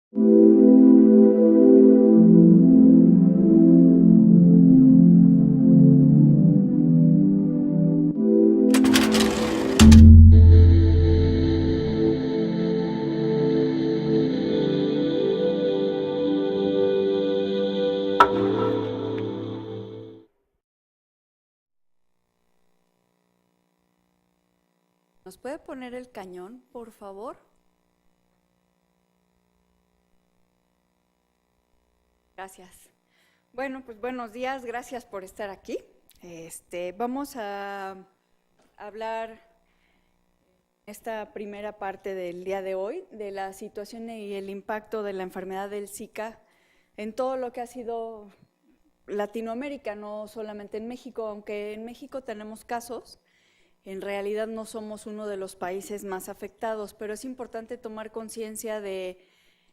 ¿Nos puede poner el cañón, por favor? Gracias. Bueno, pues buenos días, gracias por estar aquí. Vamos a hablar esta primera parte del día de hoy de la situación y el impacto de la enfermedad del Zika en todo lo que ha sido Latinoamérica, no solamente en México, aunque en México tenemos casos. En realidad no somos uno de los países más afectados, pero es importante tomar conciencia de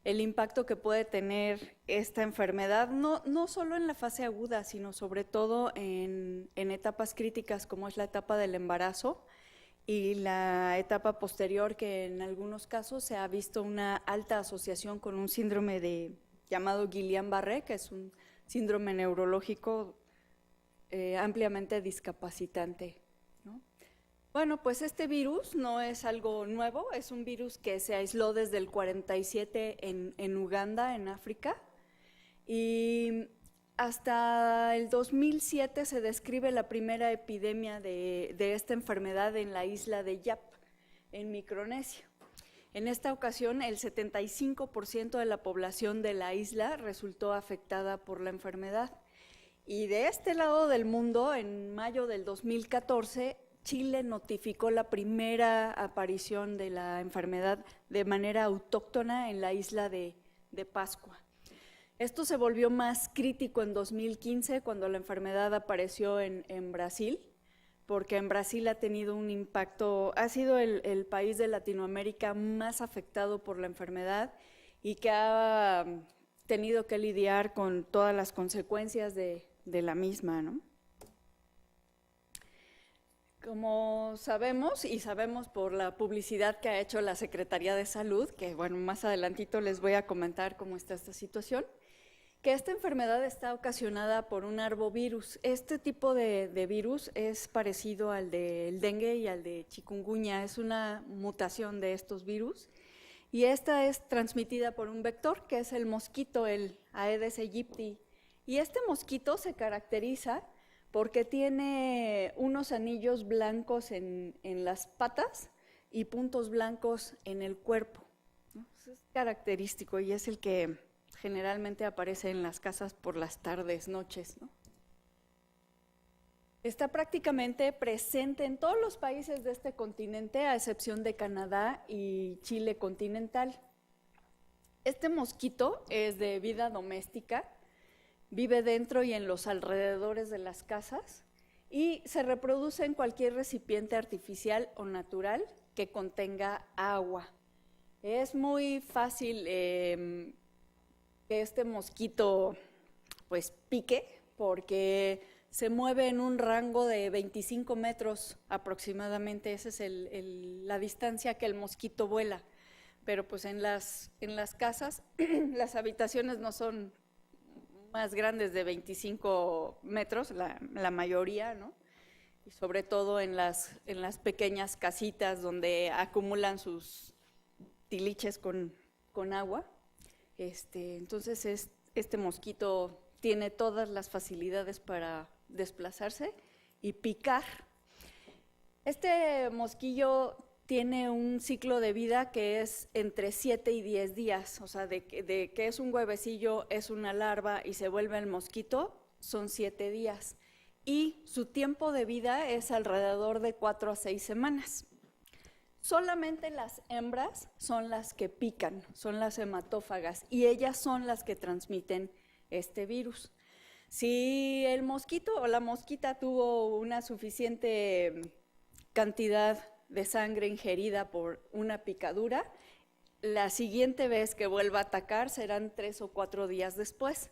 el impacto que puede tener esta enfermedad, no solo en la fase aguda, sino sobre todo en etapas críticas como es la etapa del embarazo y la etapa posterior, que en algunos casos se ha visto una alta asociación con un síndrome llamado Guillain-Barré, que es un síndrome neurológico ampliamente discapacitante, ¿no? Bueno, pues este virus no es algo nuevo, es un virus que se aisló desde el 47 en Uganda, en África, y hasta el 2007 se describe la primera epidemia de esta enfermedad en la isla de Yap, en Micronesia. En esta ocasión, el 75% de la población de la isla resultó afectada por la enfermedad. Y de este lado del mundo, en mayo del 2014, Chile notificó la primera aparición de la enfermedad de manera autóctona en la isla de Pascua. Esto se volvió más crítico en 2015, cuando la enfermedad apareció en Brasil, porque en Brasil ha tenido un impacto, ha sido el país de Latinoamérica más afectado por la enfermedad y que ha tenido que lidiar con todas las consecuencias de la misma, ¿no? Como sabemos, y sabemos por la publicidad que ha hecho la Secretaría de Salud, que bueno, más adelantito les voy a comentar cómo está esta situación, que esta enfermedad está ocasionada por un arbovirus. Este tipo de virus es parecido al del dengue y al de chikungunya, es una mutación de estos virus, y esta es transmitida por un vector, que es el mosquito, el Aedes aegypti, y este mosquito se caracteriza porque tiene unos anillos blancos en las patas y puntos blancos en el cuerpo, ¿no? Eso es característico y es el que generalmente aparece en las casas por las tardes, noches, ¿no? Está prácticamente presente en todos los países de este continente, a excepción de Canadá y Chile continental. Este mosquito es de vida doméstica, vive dentro y en los alrededores de las casas y se reproduce en cualquier recipiente artificial o natural que contenga agua. Es muy fácil que este mosquito pues pique, porque se mueve en un rango de 25 metros aproximadamente, esa es la distancia que el mosquito vuela, pero pues en las casas las habitaciones no son más grandes de 25 metros, la mayoría, ¿no? Y sobre todo en las pequeñas casitas donde acumulan sus tiliches con agua. Entonces este mosquito tiene todas las facilidades para desplazarse y picar. Este mosquillo tiene un ciclo de vida que es entre 7 y 10 días, o sea, de que es un huevecillo, es una larva y se vuelve el mosquito, son 7 días. Y su tiempo de vida es alrededor de 4 a 6 semanas. Solamente las hembras son las que pican, son las hematófagas, y ellas son las que transmiten este virus. Si el mosquito o la mosquita tuvo una suficiente cantidad de sangre ingerida por una picadura, la siguiente vez que vuelva a atacar serán 3 o 4 días después.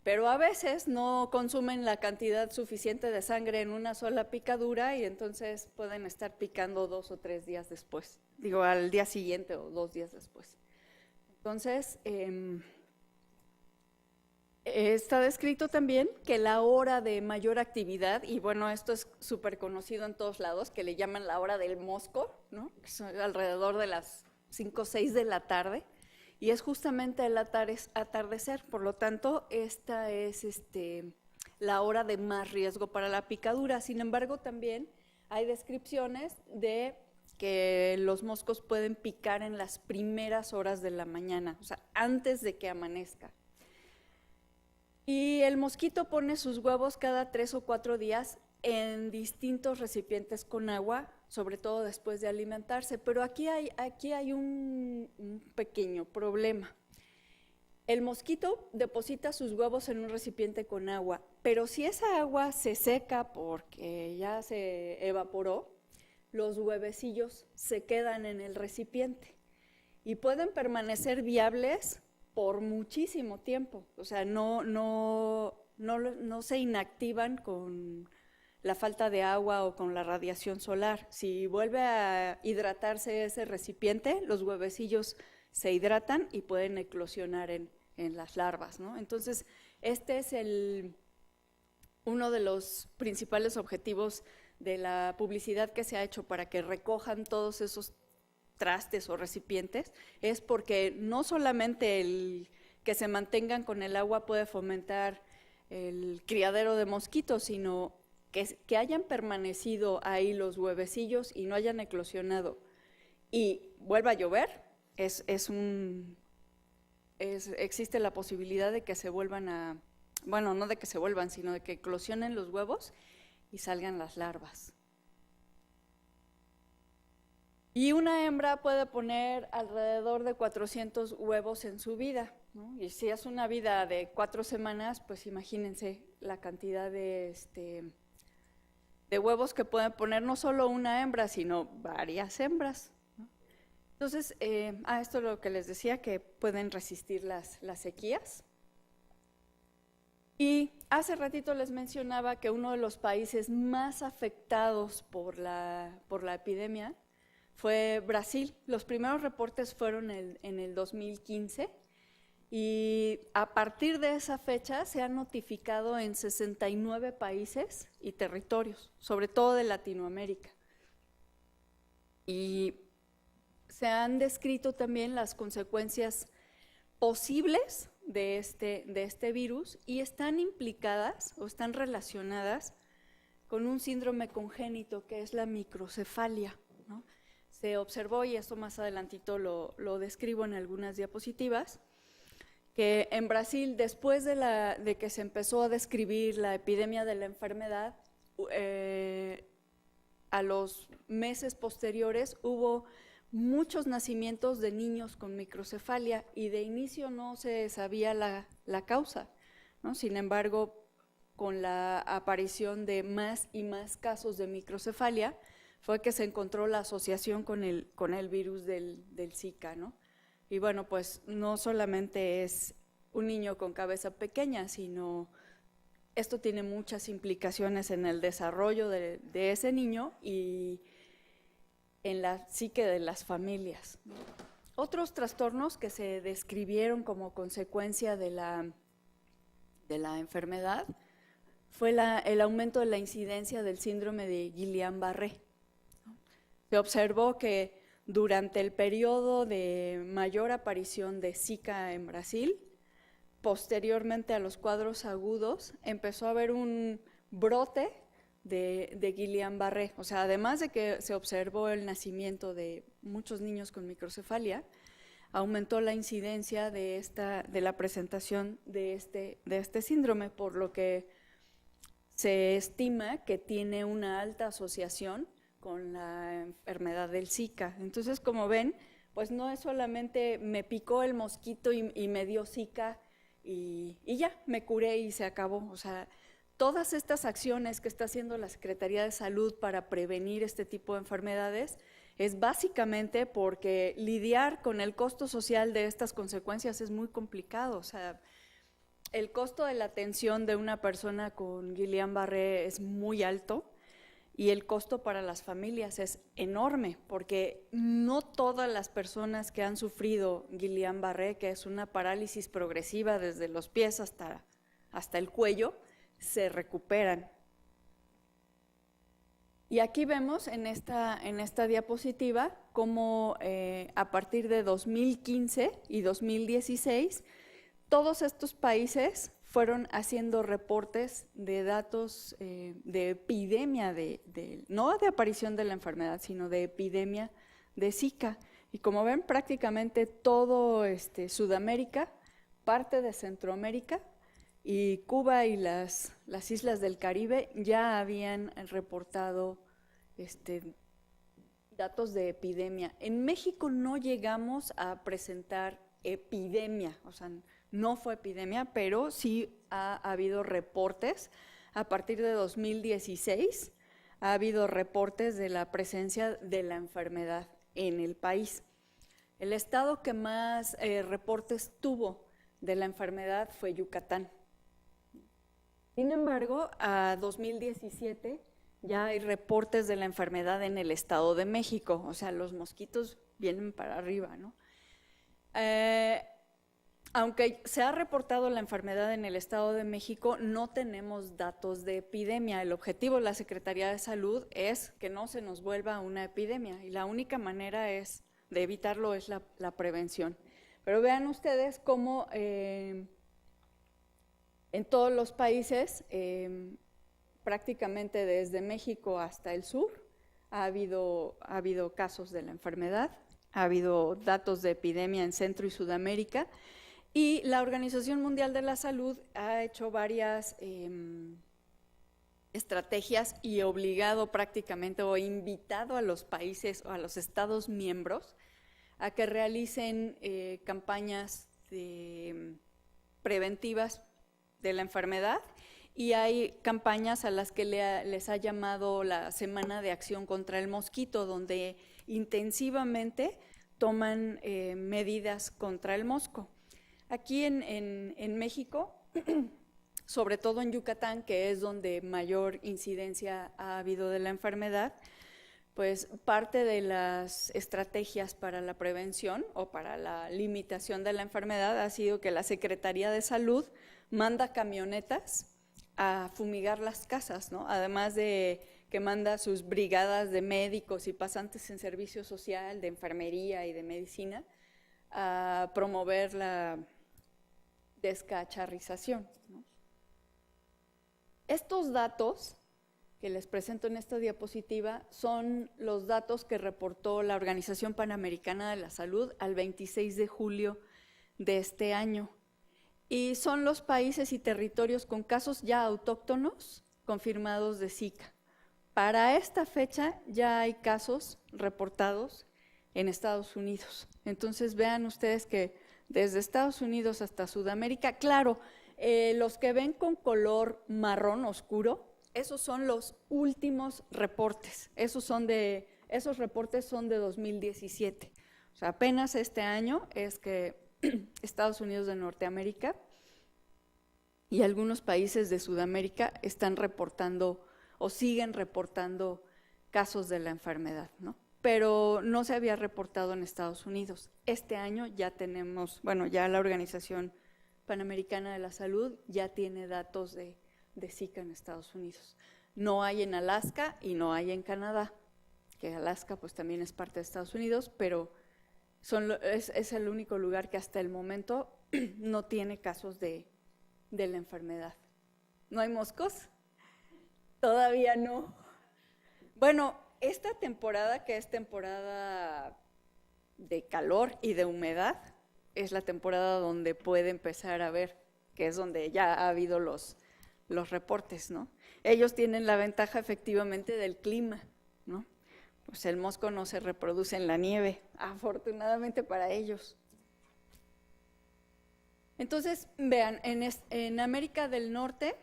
Pero a veces no consumen la cantidad suficiente de sangre en una sola picadura y entonces pueden estar picando 2 o 3 días después, digo, al día siguiente o 2 días después. Entonces, está descrito también que la hora de mayor actividad, y bueno, esto es súper conocido en todos lados, que le llaman la hora del mosco, ¿no? Que son alrededor de las 5 o 6 de la tarde, y es justamente el atardecer. Por lo tanto, esta es la hora de más riesgo para la picadura. Sin embargo, también hay descripciones de que los moscos pueden picar en las primeras horas de la mañana, o sea, antes de que amanezca. Y el mosquito pone sus huevos cada 3 o 4 días en distintos recipientes con agua, sobre todo después de alimentarse. Pero aquí hay un pequeño problema. El mosquito deposita sus huevos en un recipiente con agua, pero si esa agua se seca porque ya se evaporó, los huevecillos se quedan en el recipiente y pueden permanecer viables por muchísimo tiempo. O sea, no se inactivan con la falta de agua o con la radiación solar. Si vuelve a hidratarse ese recipiente, los huevecillos se hidratan y pueden eclosionar en las larvas, ¿no? Entonces, este es uno de los principales objetivos de la publicidad que se ha hecho para que recojan todos esos trastes o recipientes, es porque no solamente el que se mantengan con el agua puede fomentar el criadero de mosquitos, sino que hayan permanecido ahí los huevecillos y no hayan eclosionado y vuelva a llover, existe la posibilidad de que se vuelvan a, bueno, no de que se vuelvan, sino de que eclosionen los huevos y salgan las larvas. Y una hembra puede poner alrededor de 400 huevos en su vida, ¿no? Y si es una vida de 4 semanas, pues imagínense la cantidad de huevos que pueden poner no solo una hembra, sino varias hembras, ¿no? Entonces, esto es lo que les decía, que pueden resistir las sequías. Y hace ratito les mencionaba que uno de los países más afectados por la epidemia fue Brasil. Los primeros reportes fueron en el 2015 y a partir de esa fecha se han notificado en 69 países y territorios, sobre todo de Latinoamérica. Y se han descrito también las consecuencias posibles de este virus y están implicadas o están relacionadas con un síndrome congénito que es la microcefalia, ¿no? Se observó, y esto más adelantito lo describo en algunas diapositivas, que en Brasil, después de que se empezó a describir la epidemia de la enfermedad, a los meses posteriores hubo muchos nacimientos de niños con microcefalia y de inicio no se sabía la causa, ¿no? Sin embargo, con la aparición de más y más casos de microcefalia, fue que se encontró la asociación con el virus del Zika, ¿no? Y bueno, pues no solamente es un niño con cabeza pequeña, sino esto tiene muchas implicaciones en el desarrollo de ese niño y en la psique de las familias. Otros trastornos que se describieron como consecuencia de la enfermedad fue el aumento de la incidencia del síndrome de Guillain-Barré. Se observó que durante el periodo de mayor aparición de Zika en Brasil, posteriormente a los cuadros agudos, empezó a haber un brote de Guillain-Barré. O sea, además de que se observó el nacimiento de muchos niños con microcefalia, aumentó la incidencia de la presentación de este síndrome, por lo que se estima que tiene una alta asociación con la enfermedad del Zika. Entonces, como ven, pues no es solamente me picó el mosquito y me dio Zika y ya, me curé y se acabó. O sea, todas estas acciones que está haciendo la Secretaría de Salud para prevenir este tipo de enfermedades es básicamente porque lidiar con el costo social de estas consecuencias es muy complicado. O sea, el costo de la atención de una persona con Guillain-Barré es muy alto y el costo para las familias es enorme, porque no todas las personas que han sufrido Guillain-Barré, que es una parálisis progresiva desde los pies hasta el cuello, se recuperan. Y aquí vemos en esta diapositiva cómo a partir de 2015 y 2016, todos estos países fueron haciendo reportes de datos de epidemia, no de aparición de la enfermedad, sino de epidemia de Zika. Y como ven, prácticamente todo Sudamérica, parte de Centroamérica y Cuba y las islas del Caribe ya habían reportado datos de epidemia. En México no llegamos a presentar epidemia, o sea, no fue epidemia, pero sí ha habido reportes. A partir de 2016 ha habido reportes de la presencia de la enfermedad en el país. El estado que más reportes tuvo de la enfermedad fue Yucatán. Sin embargo, a 2017 ya hay reportes de la enfermedad en el Estado de México, o sea, los mosquitos vienen para arriba, ¿no? Aunque se ha reportado la enfermedad en el Estado de México, no tenemos datos de epidemia. El objetivo de la Secretaría de Salud es que no se nos vuelva una epidemia y la única manera de evitarlo es la prevención. Pero vean ustedes cómo en todos los países, prácticamente desde México hasta el sur, ha habido casos de la enfermedad, ha habido datos de epidemia en Centro y Sudamérica, y la Organización Mundial de la Salud ha hecho varias estrategias y obligado prácticamente o invitado a los países o a los estados miembros a que realicen campañas preventivas de la enfermedad, y hay campañas a las que les ha llamado la Semana de Acción contra el Mosquito, donde intensivamente toman medidas contra el mosco. Aquí en México, sobre todo en Yucatán, que es donde mayor incidencia ha habido de la enfermedad, pues parte de las estrategias para la prevención o para la limitación de la enfermedad ha sido que la Secretaría de Salud manda camionetas a fumigar las casas, ¿no? Además de que manda sus brigadas de médicos y pasantes en servicio social, de enfermería y de medicina, a promover la descacharrización, ¿no? Estos datos que les presento en esta diapositiva son los datos que reportó la Organización Panamericana de la Salud al 26 de julio de este año. Y son los países y territorios con casos ya autóctonos confirmados de Zika. Para esta fecha ya hay casos reportados en Estados Unidos. Entonces vean ustedes que desde Estados Unidos hasta Sudamérica, claro, los que ven con color marrón oscuro, esos son los últimos reportes. Esos reportes son de 2017. O sea, apenas este año es que Estados Unidos de Norteamérica y algunos países de Sudamérica están reportando o siguen reportando casos de la enfermedad, ¿no? Pero no se había reportado en Estados Unidos. Este año ya tenemos, bueno, ya la Organización Panamericana de la Salud ya tiene datos de Zika en Estados Unidos. No hay en Alaska y no hay en Canadá, que Alaska pues también es parte de Estados Unidos, pero es el único lugar que hasta el momento no tiene casos de la enfermedad. ¿No hay moscos? Todavía no. Bueno, esta temporada, que es temporada de calor y de humedad, es la temporada donde puede empezar a ver, que es donde ya ha habido los reportes, ¿no? Ellos tienen la ventaja efectivamente del clima, ¿no? Pues el mosco no se reproduce en la nieve, afortunadamente para ellos. Entonces, vean, en América del Norte,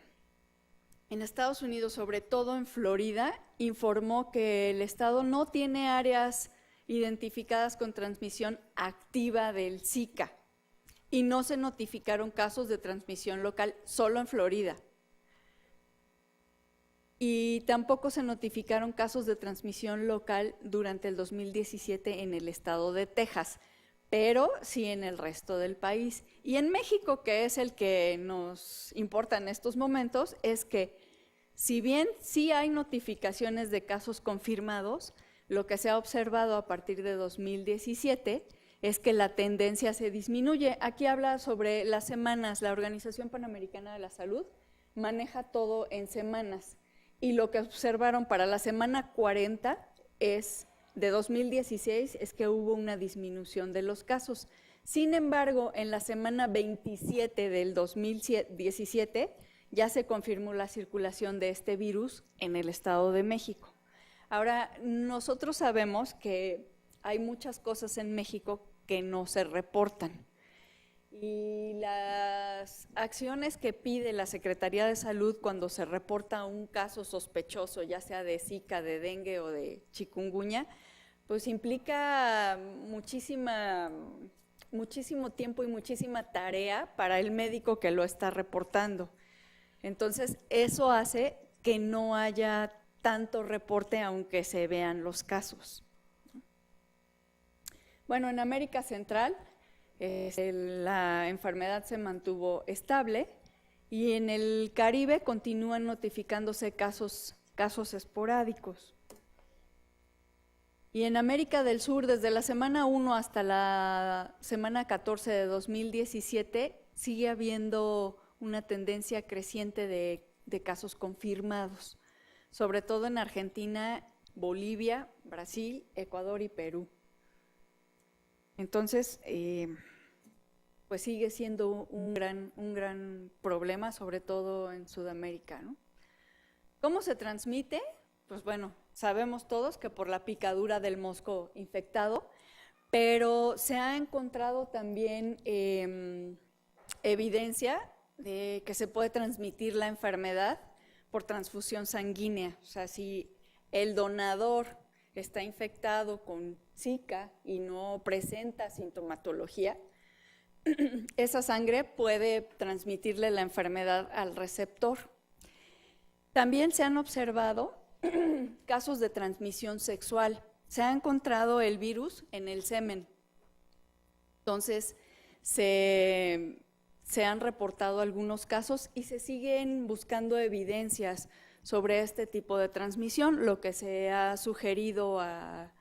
en Estados Unidos, sobre todo en Florida, informó que el estado no tiene áreas identificadas con transmisión activa del Zika y no se notificaron casos de transmisión local, solo en Florida. y tampoco se notificaron casos de transmisión local durante el 2017 en el estado de Texas, pero sí en el resto del país. Y en México, que es el que nos importa en estos momentos, es que si bien sí hay notificaciones de casos confirmados, lo que se ha observado a partir de 2017 es que la tendencia se disminuye. Aquí habla sobre las semanas. La Organización Panamericana de la Salud maneja todo en semanas. Y lo que observaron para la semana 40 de 2016 es que hubo una disminución de los casos. Sin embargo, en la semana 27 del 2017 ya se confirmó la circulación de este virus en el Estado de México. Ahora, nosotros sabemos que hay muchas cosas en México que no se reportan. Y las acciones que pide la Secretaría de Salud cuando se reporta un caso sospechoso, ya sea de Zika, de dengue o de chikungunya, pues implica muchísimo tiempo y muchísima tarea para el médico que lo está reportando. Entonces, eso hace que no haya tanto reporte aunque se vean los casos. Bueno, en América Central la enfermedad se mantuvo estable y en el Caribe continúan notificándose casos esporádicos. Y en América del Sur, desde la semana 1 hasta la semana 14 de 2017, sigue habiendo una tendencia creciente de casos confirmados, sobre todo en Argentina, Bolivia, Brasil, Ecuador y Perú. Entonces, pues sigue siendo un gran problema, sobre todo en Sudamérica, ¿no? ¿Cómo se transmite? Pues bueno, sabemos todos que por la picadura del mosco infectado, pero se ha encontrado también evidencia de que se puede transmitir la enfermedad por transfusión sanguínea. O sea, si el donador está infectado con Zika y no presenta sintomatología, esa sangre puede transmitirle la enfermedad al receptor. También se han observado casos de transmisión sexual. Se ha encontrado el virus en el semen. Entonces, se han reportado algunos casos y se siguen buscando evidencias sobre este tipo de transmisión, lo que se ha sugerido a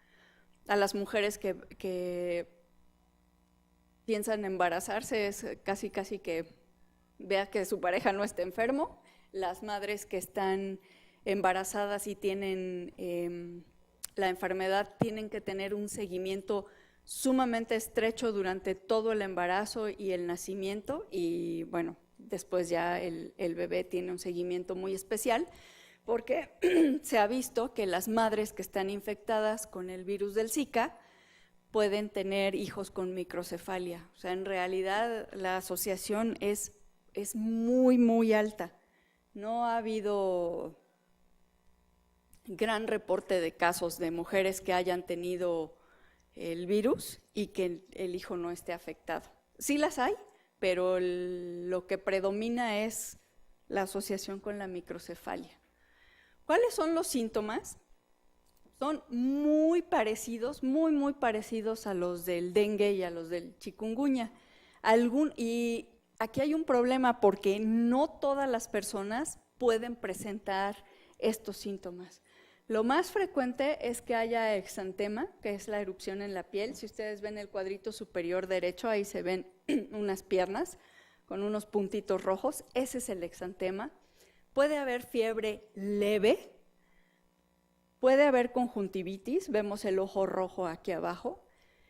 las mujeres que piensan embarazarse es casi que vea que su pareja no esté enfermo, las madres que están embarazadas y tienen la enfermedad tienen que tener un seguimiento sumamente estrecho durante todo el embarazo y el nacimiento y bueno, después ya el bebé tiene un seguimiento muy especial porque se ha visto que las madres que están infectadas con el virus del Zika pueden tener hijos con microcefalia. O sea, en realidad la asociación es muy alta. No ha habido gran reporte de casos de mujeres que hayan tenido el virus y que el hijo no esté afectado. Sí las hay, pero lo que predomina es la asociación con la microcefalia. ¿Cuáles son los síntomas? Son muy parecidos a los del dengue y a los del chikungunya. Y aquí hay un problema porque no todas las personas pueden presentar estos síntomas. Lo más frecuente es que haya exantema, que es la erupción en la piel. Si ustedes ven el cuadrito superior derecho, ahí se ven unas piernas con unos puntitos rojos. Ese es el exantema. Puede haber fiebre leve, puede haber conjuntivitis, vemos el ojo rojo aquí abajo,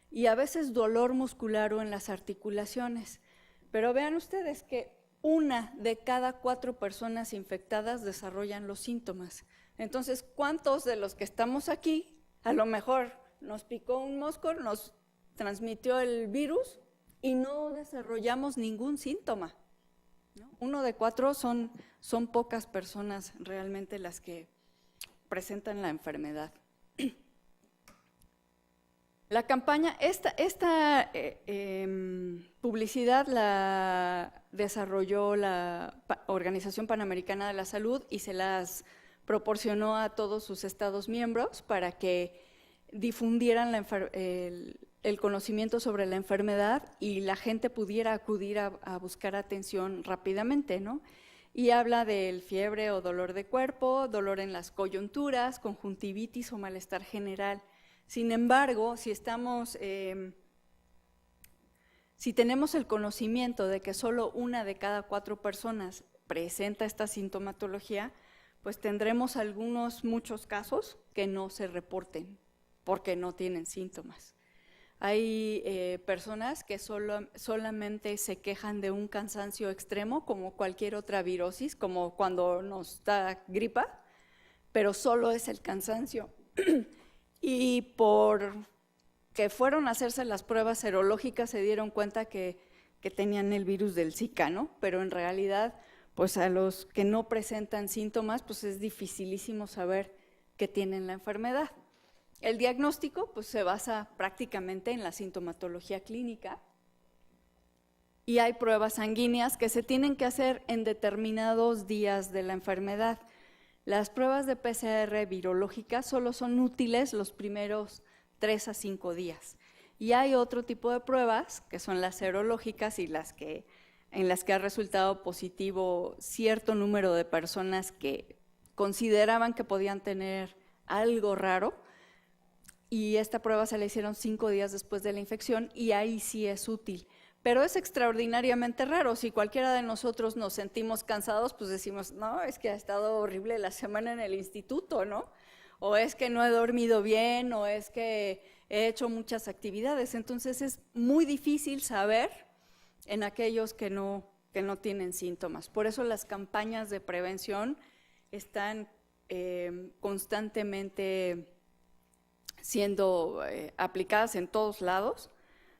y a veces dolor muscular o en las articulaciones. Pero vean ustedes que 1 de cada 4 personas infectadas desarrollan los síntomas. Entonces, ¿cuántos de los que estamos aquí, a lo mejor nos picó un mosco, nos transmitió el virus y no desarrollamos ningún síntoma? ¿No? 1 de 4 son pocas personas realmente las que presentan la enfermedad. La campaña, esta publicidad la desarrolló la Organización Panamericana de la Salud y se las proporcionó a todos sus estados miembros para que difundieran el conocimiento sobre la enfermedad y la gente pudiera acudir a buscar atención rápidamente, ¿no? Y habla del fiebre o dolor de cuerpo, dolor en las coyunturas, conjuntivitis o malestar general. Sin embargo, si tenemos el conocimiento de que solo 1 de cada 4 personas presenta esta sintomatología, pues tendremos muchos casos que no se reporten porque no tienen síntomas. Hay personas que solamente se quejan de un cansancio extremo, como cualquier otra virosis, como cuando nos da gripa, pero solo es el cansancio. Y por que fueron a hacerse las pruebas serológicas se dieron cuenta que tenían el virus del Zika, ¿no? Pero en realidad, pues a los que no presentan síntomas, pues es dificilísimo saber que tienen la enfermedad. El diagnóstico pues, se basa prácticamente en la sintomatología clínica y hay pruebas sanguíneas que se tienen que hacer en determinados días de la enfermedad. Las pruebas de PCR virológicas solo son útiles los primeros 3 a 5 días. Y hay otro tipo de pruebas, que son las serológicas y en las que ha resultado positivo cierto número de personas que consideraban que podían tener algo raro, y esta prueba se la hicieron 5 días después de la infección y ahí sí es útil. Pero es extraordinariamente raro. Si cualquiera de nosotros nos sentimos cansados, pues decimos, no, es que ha estado horrible la semana en el instituto, ¿no? O es que no he dormido bien, o es que he hecho muchas actividades. Entonces es muy difícil saber en aquellos que no tienen síntomas. Por eso las campañas de prevención están constantemente siendo aplicadas en todos lados,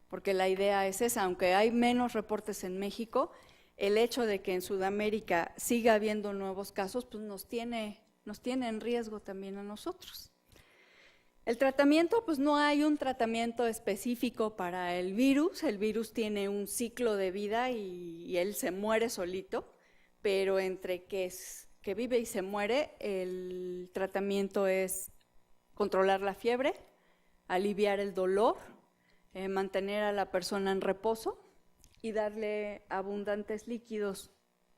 porque la idea es esa. Aunque hay menos reportes en México, el hecho de que en Sudamérica siga habiendo nuevos casos, pues nos tiene en riesgo también a nosotros. El tratamiento, pues no hay un tratamiento específico para el virus tiene un ciclo de vida y él se muere solito, pero entre que vive y se muere, el tratamiento es controlar la fiebre, aliviar el dolor, mantener a la persona en reposo y darle abundantes líquidos.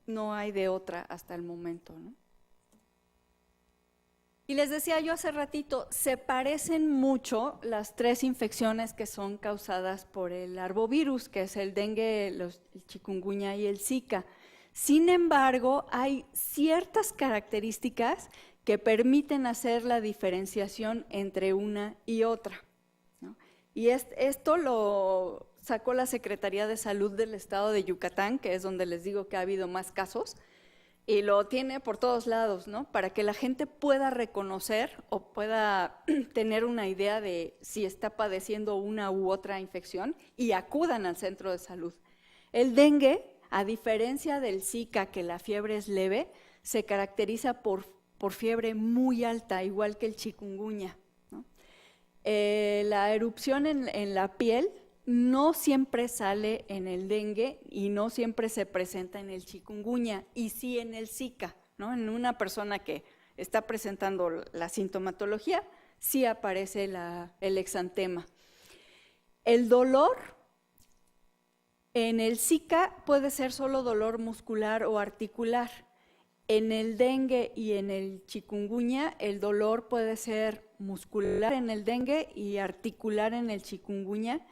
No hay de otra hasta el momento, ¿no? Y les decía yo hace ratito, se parecen mucho las 3 infecciones que son causadas por el arbovirus, que es el dengue, el chikungunya y el Zika. Sin embargo, hay ciertas características que permiten hacer la diferenciación entre una y otra, ¿no? Y esto lo sacó la Secretaría de Salud del Estado de Yucatán, que es donde les digo que ha habido más casos, y lo tiene por todos lados, ¿no? Para que la gente pueda reconocer o pueda tener una idea de si está padeciendo una u otra infección y acudan al centro de salud. El dengue, a diferencia del Zika, que la fiebre es leve, se caracteriza por fiebre muy alta, igual que el chikungunya, ¿no? La erupción en la piel no siempre sale en el dengue y no siempre se presenta en el chikungunya, y sí en el Zika, ¿no? En una persona que está presentando la sintomatología, sí aparece el exantema. El dolor en el Zika puede ser solo dolor muscular o articular. En el dengue y en el chikungunya, el dolor puede ser muscular en el dengue y articular en el chikungunya,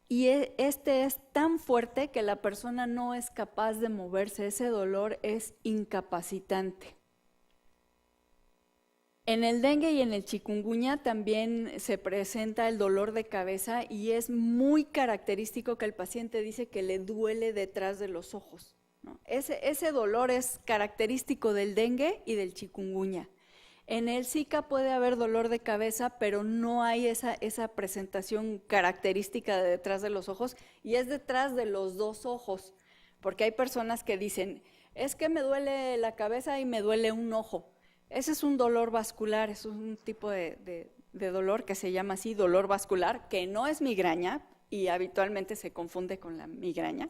y este es tan fuerte que la persona no es capaz de moverse. Ese dolor es incapacitante. En el dengue y en el chikungunya también se presenta el dolor de cabeza y es muy característico que el paciente dice que le duele detrás de los ojos, ¿no? Ese dolor es característico del dengue y del chikungunya. En el Zika puede haber dolor de cabeza, pero no hay esa presentación característica de detrás de los ojos, y es detrás de los 2 ojos, porque hay personas que dicen, es que me duele la cabeza y me duele un ojo. Ese es un dolor vascular, es un tipo de dolor que se llama así, dolor vascular, que no es migraña y habitualmente se confunde con la migraña.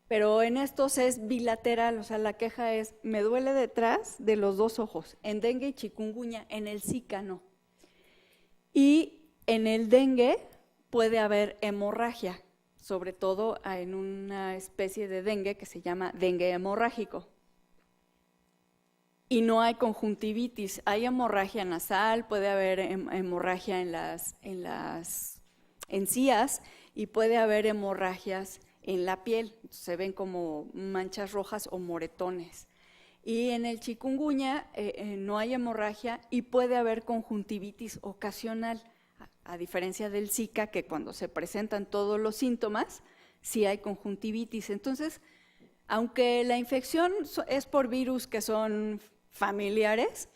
pero en estos es bilateral, o sea, la queja es, me duele detrás de los dos ojos, en dengue y chikungunya, en el Zika no. Y en el dengue puede haber hemorragia, sobre todo en una especie de dengue que se llama dengue hemorrágico. Y no hay conjuntivitis, hay hemorragia nasal, puede haber hemorragia en las encías y puede haber hemorragias en la piel, se ven como manchas rojas o moretones. Y en el chikungunya no hay hemorragia y puede haber conjuntivitis ocasional, a diferencia del Zika, que cuando se presentan todos los síntomas, sí hay conjuntivitis. Entonces, aunque la infección es por virus que son familiares,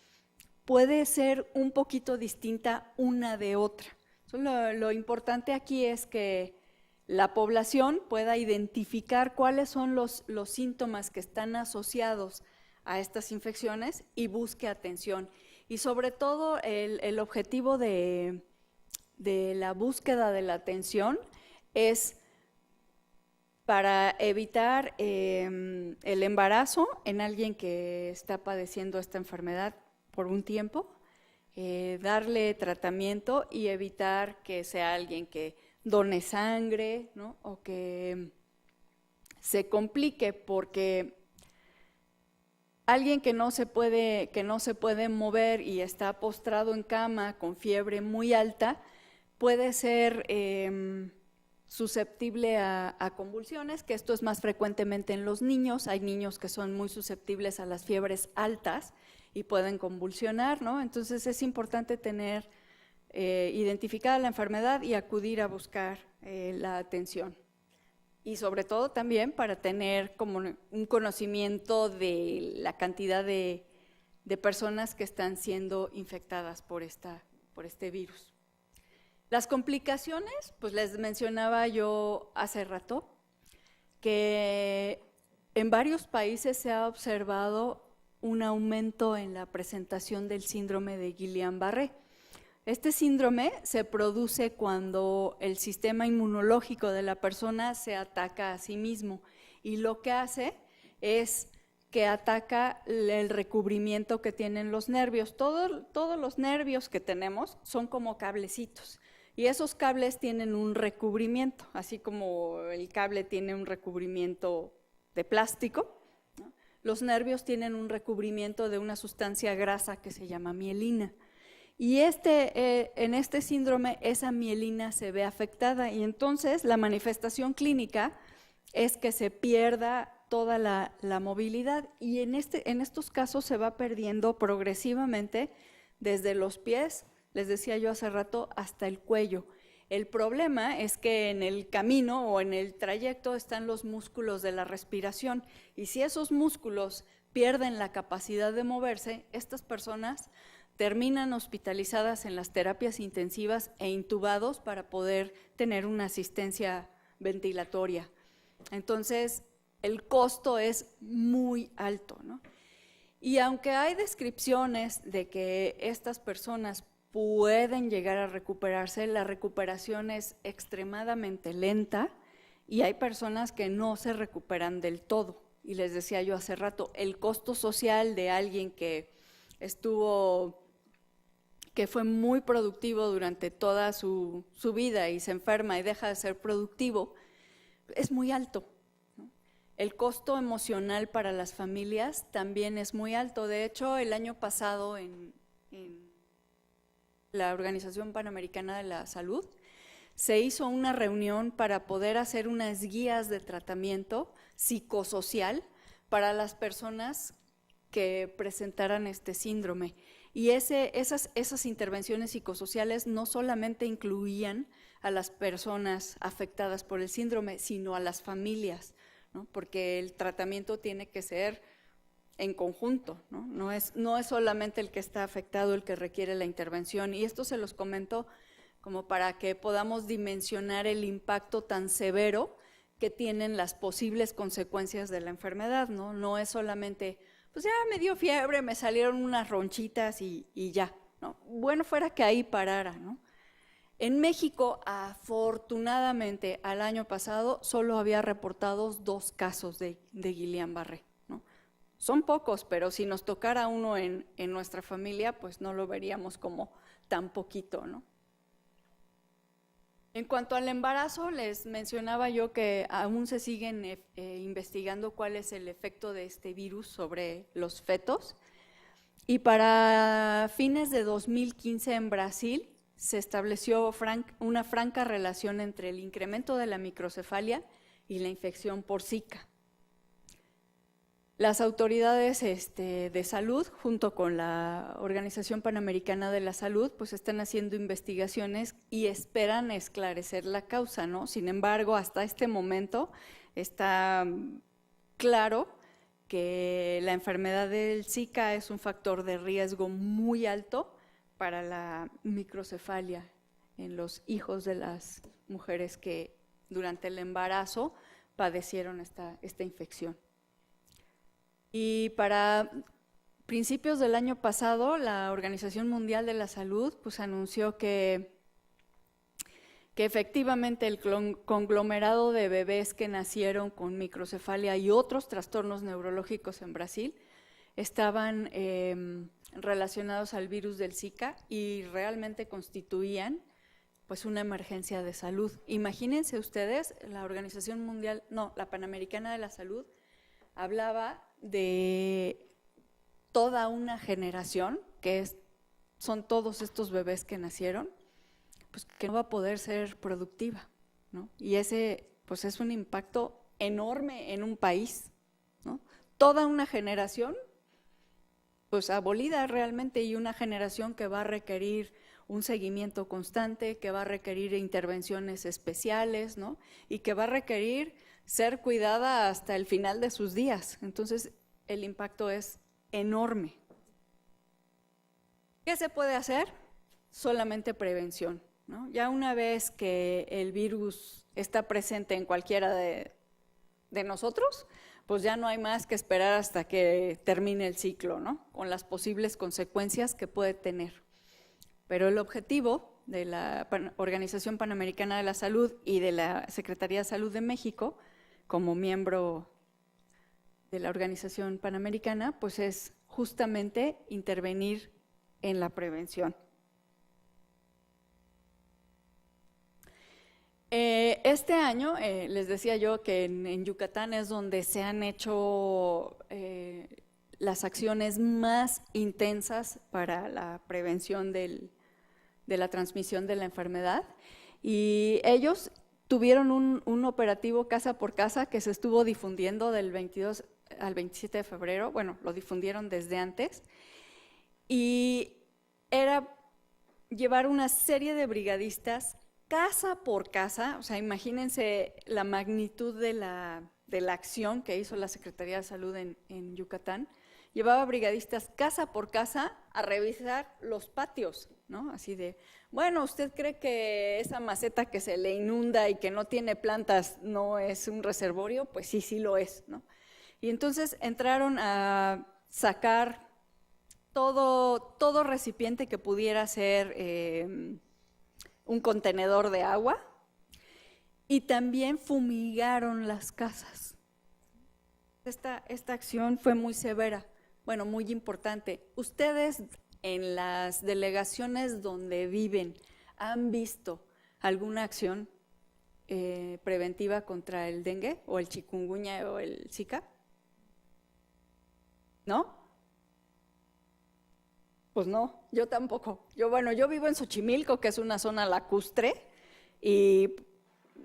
puede ser un poquito distinta una de otra. Lo importante aquí es que la población pueda identificar cuáles son los síntomas que están asociados a estas infecciones y busque atención. Y sobre todo el objetivo de la búsqueda de la atención es para evitar el embarazo en alguien que está padeciendo esta enfermedad por un tiempo, darle tratamiento y evitar que sea alguien que done sangre, ¿no? O que se complique, porque alguien que no se puede mover y está postrado en cama con fiebre muy alta puede ser susceptible a convulsiones, que esto es más frecuentemente en los niños. Hay niños que son muy susceptibles a las fiebres altas y pueden convulsionar, ¿no? Entonces es importante tener identificada la enfermedad y acudir a buscar la atención. Y sobre todo también para tener como un conocimiento de la cantidad de personas que están siendo infectadas por este virus. Las complicaciones, pues les mencionaba yo hace rato, que en varios países se ha observado un aumento en la presentación del síndrome de Guillain-Barré. Este síndrome se produce cuando el sistema inmunológico de la persona se ataca a sí mismo y lo que hace es que ataca el recubrimiento que tienen los nervios. Todos los nervios que tenemos son como cablecitos y esos cables tienen un recubrimiento, así como el cable tiene un recubrimiento de plástico, ¿no? Los nervios tienen un recubrimiento de una sustancia grasa que se llama mielina. Y en este síndrome esa mielina se ve afectada y entonces la manifestación clínica es que se pierda toda la movilidad y en estos casos se va perdiendo progresivamente desde los pies, les decía yo hace rato, hasta el cuello. El problema es que en el camino o en el trayecto están los músculos de la respiración y si esos músculos pierden la capacidad de moverse, estas personas terminan hospitalizadas en las terapias intensivas e intubados para poder tener una asistencia ventilatoria. Entonces, el costo es muy alto, ¿no? Y aunque hay descripciones de que estas personas pueden llegar a recuperarse, la recuperación es extremadamente lenta y hay personas que no se recuperan del todo. Y les decía yo hace rato, el costo social de alguien que fue muy productivo durante toda su vida y se enferma y deja de ser productivo, es muy alto, ¿no? El costo emocional para las familias también es muy alto. De hecho, el año pasado en la Organización Panamericana de la Salud se hizo una reunión para poder hacer unas guías de tratamiento psicosocial para las personas que presentaran este síndrome. Y esas intervenciones psicosociales no solamente incluían a las personas afectadas por el síndrome, sino a las familias, ¿no? Porque el tratamiento tiene que ser en conjunto, ¿no? No es solamente el que está afectado el que requiere la intervención. Y esto se los comento como para que podamos dimensionar el impacto tan severo que tienen las posibles consecuencias de la enfermedad, ¿no? No es solamente, pues ya me dio fiebre, me salieron unas ronchitas y ya, ¿no? Bueno fuera que ahí parara, ¿no? En México, afortunadamente, al año pasado solo había reportados 2 casos de Guillain-Barré, ¿no? Son pocos, pero si nos tocara uno en nuestra familia, pues no lo veríamos como tan poquito, ¿no? En cuanto al embarazo, les mencionaba yo que aún se siguen investigando cuál es el efecto de este virus sobre los fetos. Y para fines de 2015 en Brasil se estableció una franca relación entre el incremento de la microcefalia y la infección por Zika. Las autoridades de salud, junto con la Organización Panamericana de la Salud, pues están haciendo investigaciones y esperan esclarecer la causa, ¿no? Sin embargo, hasta este momento está claro que la enfermedad del Zika es un factor de riesgo muy alto para la microcefalia en los hijos de las mujeres que durante el embarazo padecieron esta infección. Y para principios del año pasado, la Organización Mundial de la Salud pues anunció que efectivamente el conglomerado de bebés que nacieron con microcefalia y otros trastornos neurológicos en Brasil estaban relacionados al virus del Zika y realmente constituían pues una emergencia de salud. Imagínense ustedes, la la Panamericana de la Salud hablaba de toda una generación, son todos estos bebés que nacieron, pues que no va a poder ser productiva, ¿no? Y ese pues es un impacto enorme en un país, ¿no? Toda una generación pues abolida realmente, y una generación que va a requerir un seguimiento constante, que va a requerir intervenciones especiales, ¿no? Y que va a requerir ser cuidada hasta el final de sus días. Entonces, el impacto es enorme. ¿Qué se puede hacer? Solamente prevención, ¿no? Ya una vez que el virus está presente en cualquiera de nosotros, pues ya no hay más que esperar hasta que termine el ciclo, ¿no? Con las posibles consecuencias que puede tener. Pero el objetivo de la Organización Panamericana de la Salud y de la Secretaría de Salud de México, como miembro de la Organización Panamericana, pues es justamente intervenir en la prevención. Este año, les decía yo que en Yucatán es donde se han hecho las acciones más intensas para la prevención de la transmisión de la enfermedad, y ellos tuvieron un operativo casa por casa que se estuvo difundiendo del 22 al 27 de febrero, bueno, lo difundieron desde antes, y era llevar una serie de brigadistas casa por casa. O sea, imagínense la magnitud de la acción que hizo la Secretaría de Salud en Yucatán. Llevaba brigadistas casa por casa a revisar los patios, ¿no? Así de, bueno, ¿usted cree que esa maceta que se le inunda y que no tiene plantas no es un reservorio? Pues sí, sí lo es, ¿no? Y entonces entraron a sacar todo recipiente que pudiera ser un contenedor de agua, y también fumigaron las casas. Esta acción fue muy severa, bueno, muy importante. Ustedes en las delegaciones donde viven, ¿han visto alguna acción preventiva contra el dengue o el chikungunya o el Zika? ¿No? Pues no, yo tampoco. Yo vivo en Xochimilco, que es una zona lacustre, y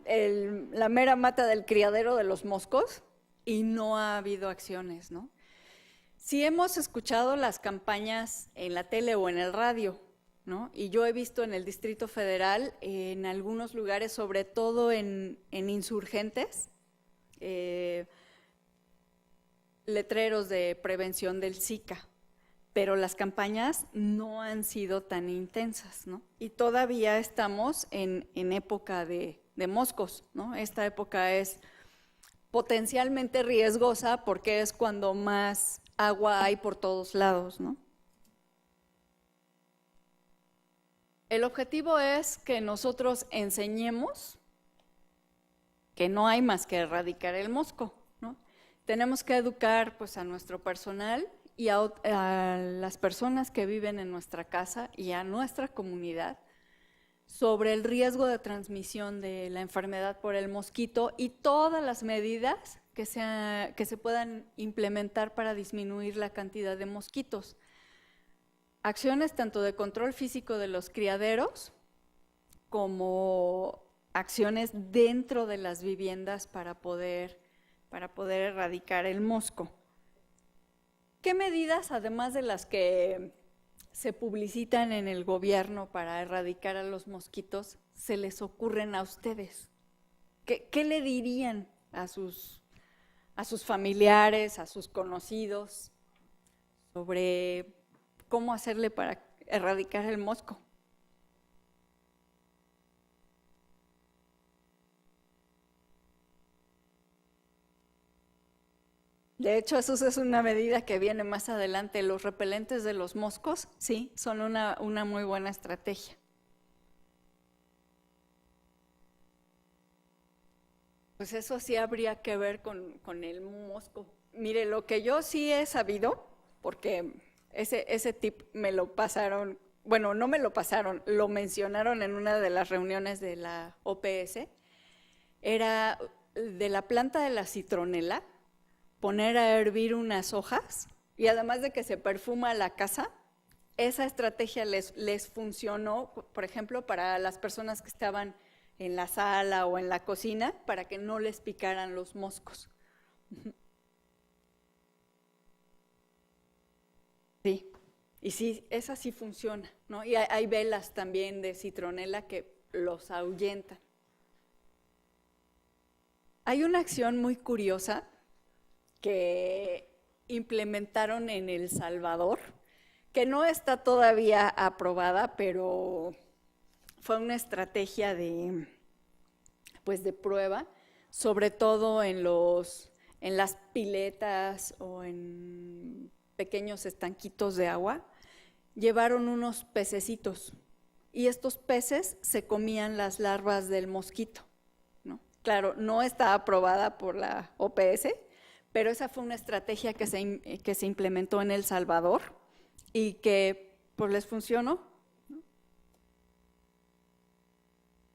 la mera mata del criadero de los moscos, y no ha habido acciones, ¿no? Sí hemos escuchado las campañas en la tele o en el radio, ¿no? Y yo he visto en el Distrito Federal, en algunos lugares, sobre todo en Insurgentes, letreros de prevención del Zika, pero las campañas no han sido tan intensas, ¿no? Y todavía estamos en época de moscos, ¿no? Esta época es potencialmente riesgosa porque es cuando más agua hay por todos lados, ¿no? El objetivo es que nosotros enseñemos que no hay más que erradicar el mosco, ¿no? Tenemos que educar pues, a nuestro personal y a las personas que viven en nuestra casa y a nuestra comunidad sobre el riesgo de transmisión de la enfermedad por el mosquito y todas las medidas que se puedan implementar para disminuir la cantidad de mosquitos. Acciones tanto de control físico de los criaderos como acciones dentro de las viviendas para poder erradicar el mosco. ¿Qué medidas, además de las que se publicitan en el gobierno para erradicar a los mosquitos, se les ocurren a ustedes? ¿Qué le dirían a sus familiares, a sus conocidos, sobre cómo hacerle para erradicar el mosco? De hecho, eso es una medida que viene más adelante. Los repelentes de los moscos, sí, son una muy buena estrategia. Pues eso sí habría que ver con el mosco. Mire, lo que yo sí he sabido, porque ese tip me lo pasaron, bueno, no me lo pasaron, lo mencionaron en una de las reuniones de la OPS, era de la planta de la citronela, poner a hervir unas hojas y además de que se perfuma la casa, esa estrategia les funcionó, por ejemplo, para las personas que estaban en la sala o en la cocina, para que no les picaran los moscos. Sí, y sí, esa sí funciona, ¿no? Y hay velas también de citronela que los ahuyentan. Hay una acción muy curiosa que implementaron en El Salvador, que no está todavía aprobada, pero fue una estrategia pues de prueba, sobre todo en las piletas o en pequeños estanquitos de agua. Llevaron unos pececitos y estos peces se comían las larvas del mosquito, ¿no? Claro, no está aprobada por la OPS, pero esa fue una estrategia que se implementó en El Salvador y que pues les funcionó.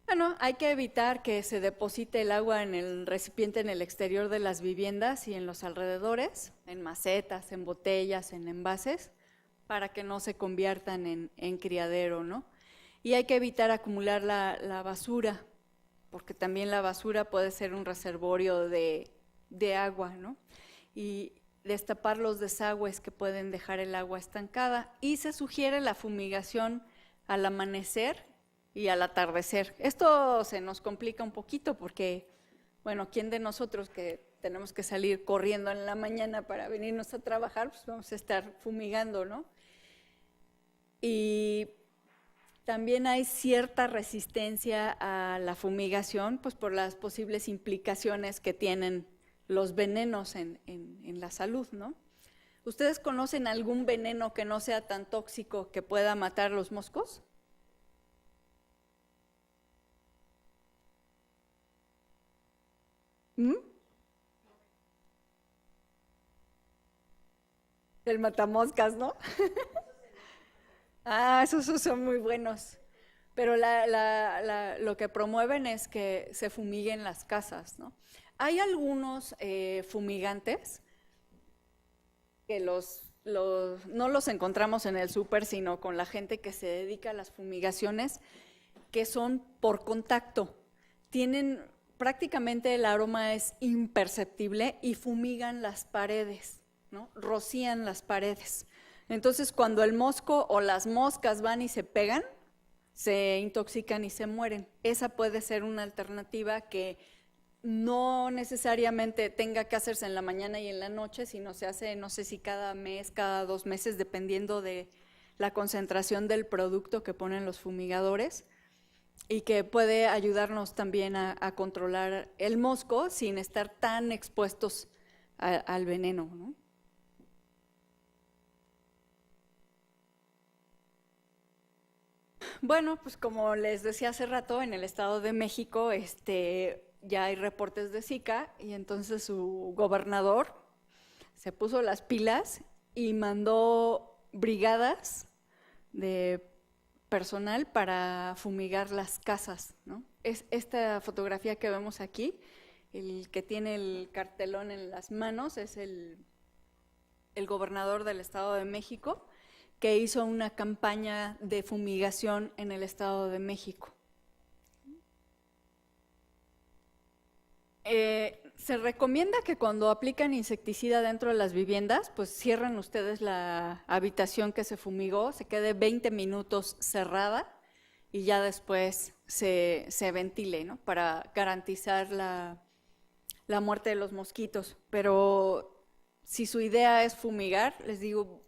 Bueno, hay que evitar que se deposite el agua en el recipiente en el exterior de las viviendas y en los alrededores, en macetas, en botellas, en envases, para que no se conviertan en criadero, ¿no? Y hay que evitar acumular la basura, porque también la basura puede ser un reservorio de agua, ¿no? Y destapar los desagües que pueden dejar el agua estancada. Y se sugiere la fumigación al amanecer y al atardecer. Esto se nos complica un poquito porque, bueno, ¿quién de nosotros que tenemos que salir corriendo en la mañana para venirnos a trabajar, pues vamos a estar fumigando, ¿no? Y también hay cierta resistencia a la fumigación, pues por las posibles implicaciones que tienen los venenos en la salud, ¿no? ¿Ustedes conocen algún veneno que no sea tan tóxico que pueda matar los moscos? ¿Mm? El matamoscas, ¿no? Ah, esos son muy buenos. Pero lo que promueven es que se fumiguen las casas, ¿no? Hay algunos fumigantes que no los encontramos en el súper, sino con la gente que se dedica a las fumigaciones, que son por contacto. Prácticamente el aroma es imperceptible y fumigan las paredes, ¿no? Rocían las paredes. Entonces, cuando el mosco o las moscas van y se pegan, se intoxican y se mueren. Esa puede ser una alternativa que no necesariamente tenga que hacerse en la mañana y en la noche, sino se hace, no sé si cada mes, cada 2 meses, dependiendo de la concentración del producto que ponen los fumigadores, y que puede ayudarnos también a controlar el mosco sin estar tan expuestos al veneno, ¿no? Bueno, pues como les decía hace rato, en el Estado de México ya hay reportes de Zika y entonces su gobernador se puso las pilas y mandó brigadas de personal para fumigar las casas, ¿no? Es esta fotografía que vemos aquí, el que tiene el cartelón en las manos, es el gobernador del Estado de México, que hizo una campaña de fumigación en el Estado de México. Se recomienda que cuando aplican insecticida dentro de las viviendas, pues cierren ustedes la habitación que se fumigó, se quede 20 minutos cerrada y ya después se ventile, ¿no? Para garantizar la muerte de los mosquitos. Pero si su idea es fumigar, les digo,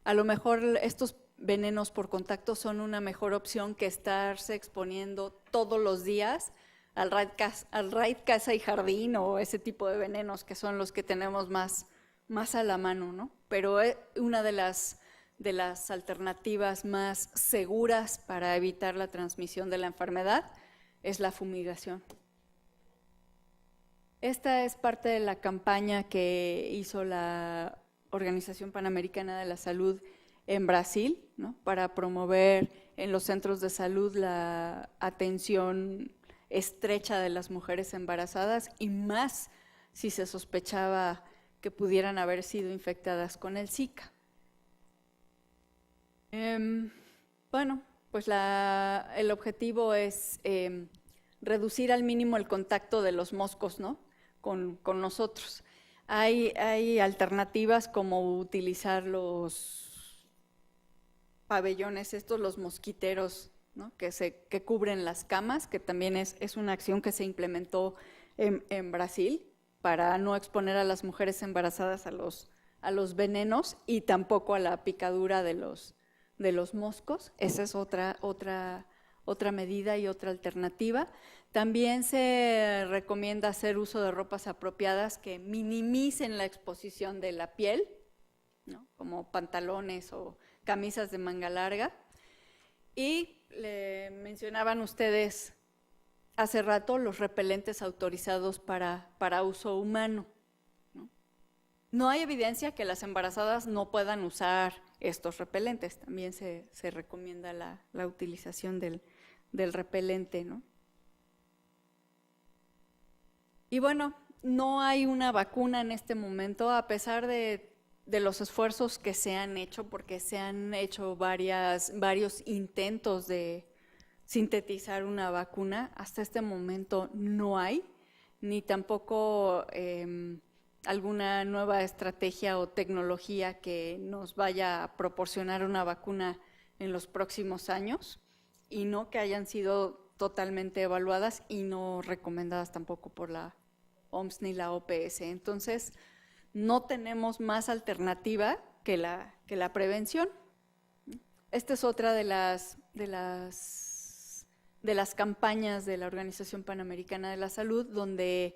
a lo mejor estos venenos por contacto son una mejor opción que estarse exponiendo todos los días al Raid Casa y Jardín o ese tipo de venenos que son los que tenemos más a la mano, ¿no? Pero una de las alternativas más seguras para evitar la transmisión de la enfermedad es la fumigación. Esta es parte de la campaña que hizo la Organización Panamericana de la Salud en Brasil, ¿no? Para promover en los centros de salud la atención estrecha de las mujeres embarazadas y más si se sospechaba que pudieran haber sido infectadas con el Zika. Bueno, pues el objetivo es reducir al mínimo el contacto de los moscos, ¿no? con nosotros. Hay alternativas como utilizar los pabellones, los mosquiteros, ¿no? que cubren las camas, que también es una acción que se implementó en Brasil para no exponer a las mujeres embarazadas a los venenos y tampoco a la picadura de los moscos. Esa es otra medida y otra alternativa. También se recomienda hacer uso de ropas apropiadas que minimicen la exposición de la piel, ¿no? Como pantalones o camisas de manga larga. Y le mencionaban ustedes hace rato los repelentes autorizados para uso humano. No hay evidencia que las embarazadas no puedan usar estos repelentes. También se recomienda la utilización del repelente, ¿no? Y bueno, no hay una vacuna en este momento, a pesar de los esfuerzos que se han hecho, porque se han hecho varios intentos de sintetizar una vacuna. Hasta este momento no hay, ni tampoco alguna nueva estrategia o tecnología que nos vaya a proporcionar una vacuna en los próximos años, y no que hayan sido totalmente evaluadas y no recomendadas tampoco por la OMS ni la OPS. Entonces, no tenemos más alternativa que la prevención. Esta es otra de las campañas de la Organización Panamericana de la Salud, donde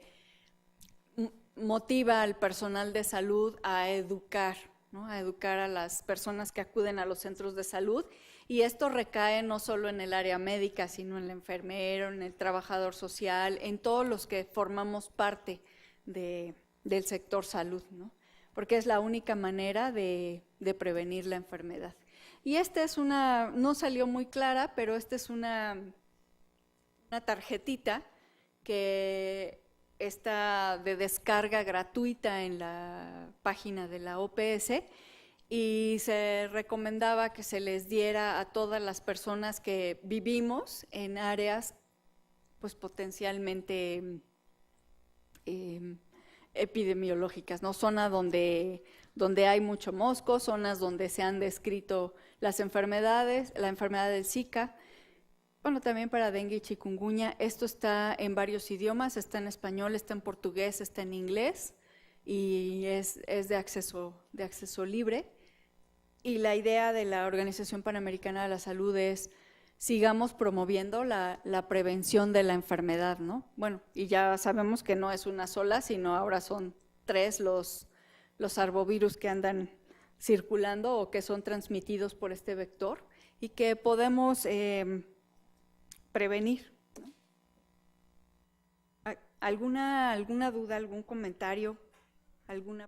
motiva al personal de salud a educar, ¿no? A educar a las personas que acuden a los centros de salud, y esto recae no solo en el área médica, sino en el enfermero, en el trabajador social, en todos los que formamos parte del sector salud, ¿no? Porque es la única manera de prevenir la enfermedad. Y esta es no salió muy clara, pero esta es una tarjetita que está de descarga gratuita en la página de la OPS, y se recomendaba que se les diera a todas las personas que vivimos en áreas pues potencialmente epidemiológicas, ¿no? Zona donde hay mucho mosco, zonas donde se han descrito las enfermedades, la enfermedad del Zika. Bueno, también para dengue y chikungunya. Esto está en varios idiomas, está en español, está en portugués, está en inglés, y es de acceso libre. Y la idea de la Organización Panamericana de la Salud es sigamos promoviendo la prevención de la enfermedad, ¿no? Bueno, y ya sabemos que no es una sola, sino ahora son 3 los arbovirus que andan circulando o que son transmitidos por este vector. y que podemos prevenir, ¿no? ¿Alguna duda, algún comentario, alguna